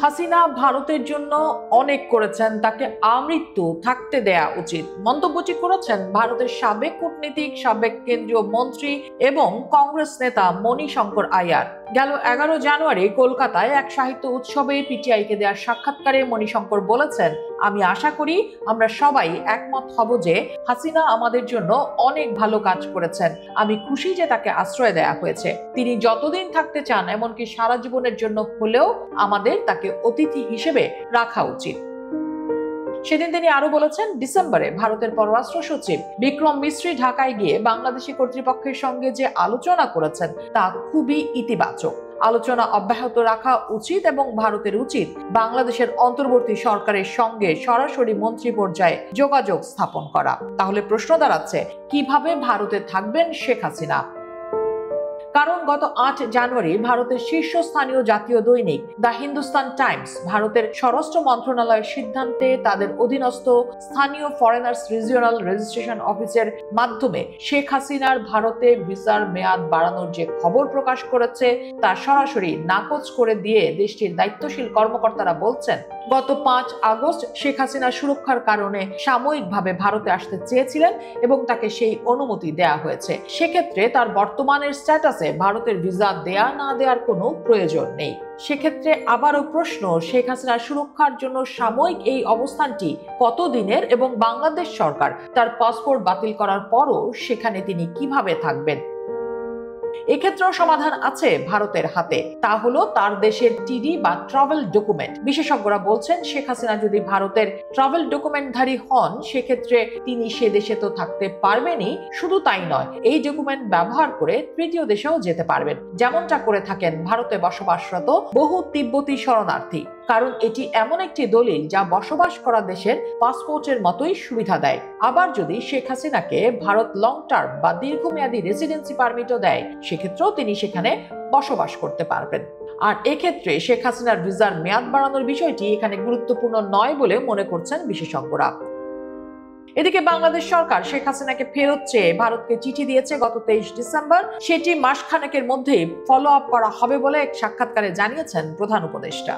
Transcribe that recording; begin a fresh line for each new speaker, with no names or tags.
হাসিনা ভারতের জন্য অনেক করেছেন, তাকে আমৃত্যু থাকতে দেয়া উচিত মন্তব্যটি করেছেন ভারতের সাবেক কূটনীতিক, সাবেক কেন্দ্রীয় মন্ত্রী এবং কংগ্রেস নেতা মণিশঙ্কর আয়ার। গেল 11 জানুয়ারি কলকাতায় এক সাহিত্য উৎসবে পিটিআইকে দেওয়া সাক্ষাৎকারে মণিশঙ্কর বলেছেন, আমি আশা করি আমরা সবাই একমত হব যে হাসিনা আমাদের জন্য অনেক ভালো কাজ করেছেন। আমি খুশি যে তাকে আশ্রয় দেয়া হয়েছে। তিনি যতদিন থাকতে চান, এমনকি সারা জীবনের জন্য হলেও আমাদের তাকে অতিথি হিসেবে রাখা উচিত। সেদিন তিনি আরো বলেছেন, ডিসেম্বরে ভারতের পররাষ্ট্র সচিব বিক্রম মিশ্রি ঢাকায় গিয়ে বাংলাদেশি কর্তৃপক্ষের সঙ্গে যে আলোচনা করেছেন তা খুবই ইতিবাচক। আলোচনা অব্যাহত রাখা উচিত এবং ভারতের উচিত বাংলাদেশের অন্তর্বর্তী সরকারের সঙ্গে সরাসরি মন্ত্রী পর্যায়ে যোগাযোগ স্থাপন করা। তাহলে প্রশ্ন দাঁড়াচ্ছে, কিভাবে ভারতে থাকবেন শেখ হাসিনা? কারণ গত 8 জানুয়ারি ভারতের শীর্ষস্থানীয় জাতীয় দৈনিক দ্য হিন্দুস্তান টাইমস ভারতের স্বরাষ্ট্র মন্ত্রণালয়ের সিদ্ধান্তে তাদের অধীনস্থ স্থানীয় ফরেনার্স রিজিওনাল রেজিস্ট্রেশন অফিসের মাধ্যমে শেখ হাসিনার ভারতে ভিসার মেয়াদ বাড়ানোর যে খবর প্রকাশ করেছে তা সরাসরি নাকচ করে দিয়ে দেশটির দায়িত্বশীল কর্মকর্তারা বলছেন, গত 5 আগস্ট শেখ হাসিনা সুরক্ষার কারণে সাময়িকভাবে ভারতে আসতে চেয়েছিলেন এবং তাকে সেই অনুমতি দেয়া হয়েছে। সেক্ষেত্রে তার বর্তমানের স্ট্যাটাসে ভারতের ভিসা দেয়া না দেওয়ার কোনো প্রয়োজন নেই। সেক্ষেত্রে আবারও প্রশ্ন, শেখ হাসিনার সুরক্ষার জন্য সাময়িক এই অবস্থানটি কতদিনের এবং বাংলাদেশ সরকার তার পাসপোর্ট বাতিল করার পরও সেখানে তিনি কিভাবে থাকবেন? এক্ষেত্রেও সমাধান আছে ভারতের হাতে, তা হলো তার দেশের টিডি বা ট্রাভেল ডকুমেন্ট। বিশেষজ্ঞরা বলছেন, শেখ হাসিনা যদি ভারতের ট্রাভেল ডকুমেন্টধারী হন, সেক্ষেত্রে তিনি সে দেশে তো থাকতে পারবেনই, শুধু তাই নয়, এই ডকুমেন্ট ব্যবহার করে তৃতীয় দেশেও যেতে পারবেন, যেমনটা করে থাকেন ভারতে বসবাসরত বহু তিব্বতী শরণার্থী। কারণ এটি এমন একটি দলিল যা বসবাস করা দেশের পাসপোর্টের মতোই সুবিধা দেয়। আবার যদি শেখ হাসিনাকে ভারত লং টার্ম বা দীর্ঘমেয়াদী রেসিডেন্সি পারমিটও দেয়, সেক্ষেত্রেও তিনি সেখানে বসবাস করতে পারবেন। আর এক্ষেত্রে শেখ হাসিনার ভিসার মেয়াদ বাড়ানোর বিষয়টি এখানে গুরুত্বপূর্ণ নয় বলে মনে করছেন বিশেষজ্ঞরা। এদিকে বাংলাদেশ সরকার শেখ হাসিনাকে ফেরত চেয়ে ভারতকে চিঠি দিয়েছে গত 23 ডিসেম্বর। সেটি মাসখানেকের মধ্যেই ফলো আপ করা হবে বলে এক সাক্ষাৎকারে জানিয়েছেন প্রধান উপদেষ্টা।